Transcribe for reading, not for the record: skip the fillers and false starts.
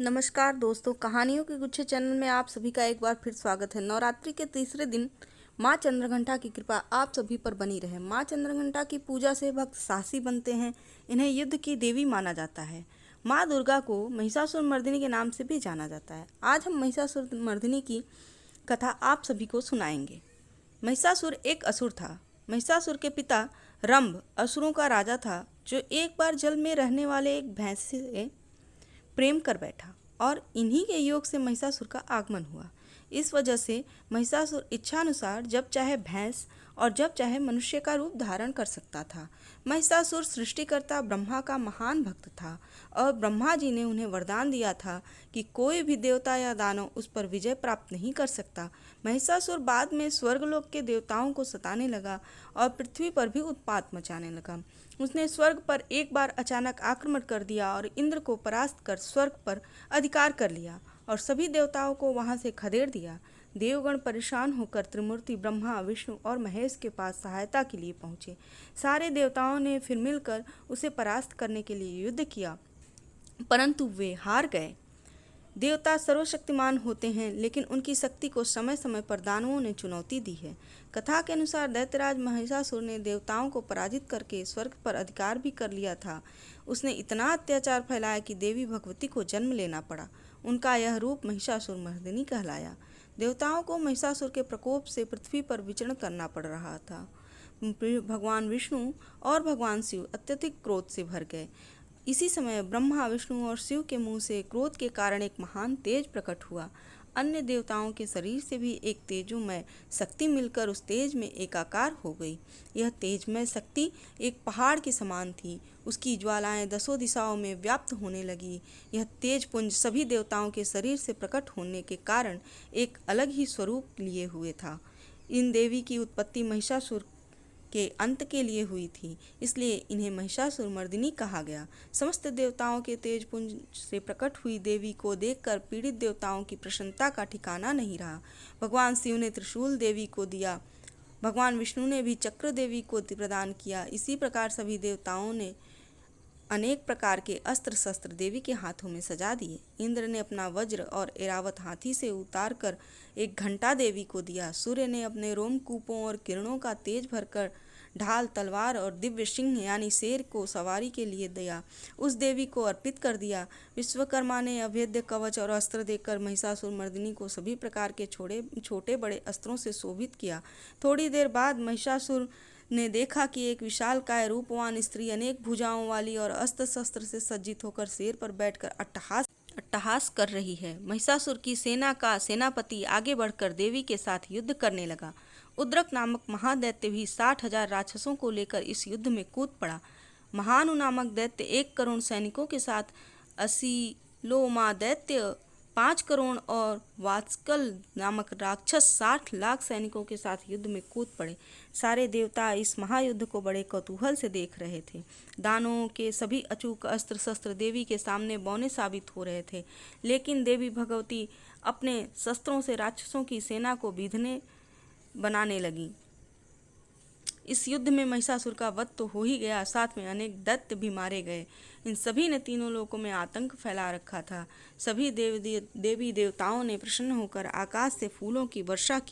नमस्कार दोस्तों, कहानियों के गुच्छे चैनल में आप सभी का एक बार फिर स्वागत है। नवरात्रि के तीसरे दिन माँ चंद्रघंटा की कृपा आप सभी पर बनी रहे। माँ चंद्रघंटा की पूजा से भक्त साहसी बनते हैं। इन्हें युद्ध की देवी माना जाता है। माँ दुर्गा को महिषासुर मर्दिनी के नाम से भी जाना जाता है। आज हम महिषासुर मर्दिनी की कथा आप सभी को सुनाएंगे। महिषासुर एक असुर था। महिषासुर के पिता रंभ असुरों का राजा था, जो एक बार जल में रहने वाले एक भैंस से प्रेम कर बैठा और इन्हीं के योग से महिषासुर का आगमन हुआ। इस वजह से महिषासुर इच्छानुसार जब चाहे भैंस और जब चाहे मनुष्य का रूप धारण कर सकता था। महिषासुर सृष्टिकर्ता ब्रह्मा का महान भक्त था और ब्रह्मा जी ने उन्हें वरदान दिया था कि कोई भी देवता या दानव उस पर विजय प्राप्त नहीं कर सकता। महिषासुर बाद में स्वर्गलोक के देवताओं को सताने लगा और पृथ्वी पर भी उत्पात मचाने लगा। उसने स्वर्ग पर एक बार अचानक आक्रमण कर दिया और इंद्र को परास्त कर स्वर्ग पर अधिकार कर लिया और सभी देवताओं को वहां से खदेड़ दिया। देवगण परेशान होकर त्रिमूर्ति ब्रह्मा, विष्णु और महेश के पास सहायता के लिए पहुंचे। सारे देवताओं ने फिर मिलकर उसे परास्त करने के लिए युद्ध किया, परंतु वे हार गए। देवता सर्वशक्तिमान होते हैं, लेकिन उनकी शक्ति को समय समय पर दानवों ने चुनौती दी है। कथा के अनुसार दैत्यराज महिषासुर ने देवताओं को पराजित करके स्वर्ग पर अधिकार भी कर लिया था। उसने इतना अत्याचार फैलाया कि देवी भगवती को जन्म लेना पड़ा। उनका यह रूप महिषासुर मर्दिनी कहलाया। देवताओं को महिषासुर के प्रकोप से पृथ्वी पर विचरण करना पड़ रहा था। भगवान विष्णु और भगवान शिव अत्यधिक क्रोध से भर गए। इसी समय ब्रह्मा, विष्णु और शिव के मुंह से क्रोध के कारण एक महान तेज प्रकट हुआ। अन्य देवताओं के शरीर से भी एक तेजोमय शक्ति मिलकर उस तेज में एकाकार हो गई। यह तेजमय शक्ति एक पहाड़ के समान थी। उसकी ज्वालाएं दसों दिशाओं में व्याप्त होने लगी। यह तेज पुंज सभी देवताओं के शरीर से प्रकट होने के कारण एक अलग ही स्वरूप लिए हुए था। इन देवी की उत्पत्ति महिषासुर के अंत के लिए हुई थी, इसलिए इन्हें महिषासुर मर्दिनी कहा गया। समस्त देवताओं के तेज पुंज से प्रकट हुई देवी को देखकर पीड़ित देवताओं की प्रसन्नता का ठिकाना नहीं रहा। भगवान शिव ने त्रिशूल देवी को दिया, भगवान विष्णु ने भी चक्र देवी को प्रदान किया। इसी प्रकार सभी देवताओं ने अनेक प्रकार के अस्त्र शस्त्र देवी के हाथों में सजा दिए। इंद्र ने अपना वज्र और ऐरावत हाथी से उतार कर एक घंटा देवी को दिया। सूर्य ने अपने रोमकूपों और किरणों का तेज भरकर ढाल, तलवार और दिव्य सिंह यानी शेर को सवारी के लिए दिया, उस देवी को अर्पित कर दिया। विश्वकर्मा ने अभेद्य कवच और अस्त्र देकर महिषासुर मर्दिनी को सभी प्रकार के छोटे बड़े अस्त्रों से शोभित किया। थोड़ी देर बाद महिषासुर ने देखा कि एक विशालकाय रूपवान स्त्री अनेक भुजाओं वाली और अस्त्र शस्त्र से सज्जित होकर शेर पर बैठकर अट्टहास कर रही है। महिषासुर की सेना का सेनापति आगे बढ़कर देवी के साथ युद्ध करने लगा। उद्रक नामक महादैत्य भी 60,000 राक्षसों को लेकर इस युद्ध में कूद पड़ा। महानु नामक दैत्य 1 करोड़ सैनिकों के साथ, असीलोमा दैत्य 5 करोड़ और वात्स्कल नामक राक्षस 60 लाख सैनिकों के साथ युद्ध में कूद पड़े। सारे देवता इस महायुद्ध को बड़े कौतूहल से देख रहे थे। दानवों के सभी अचूक अस्त्र शस्त्र देवी के सामने बौने साबित हो रहे थे, लेकिन देवी भगवती अपने शस्त्रों से राक्षसों की सेना को बिधने बनाने लगी। इस युद्ध में महिषासुर का वध तो हो ही गया, साथ में अनेक दैत्य भी मारे गए। इन सभी ने तीनों लोकों में आतंक फैला रखा था। सभी देवी देवताओं ने प्रसन्न होकर आकाश से फूलों की वर्षा की।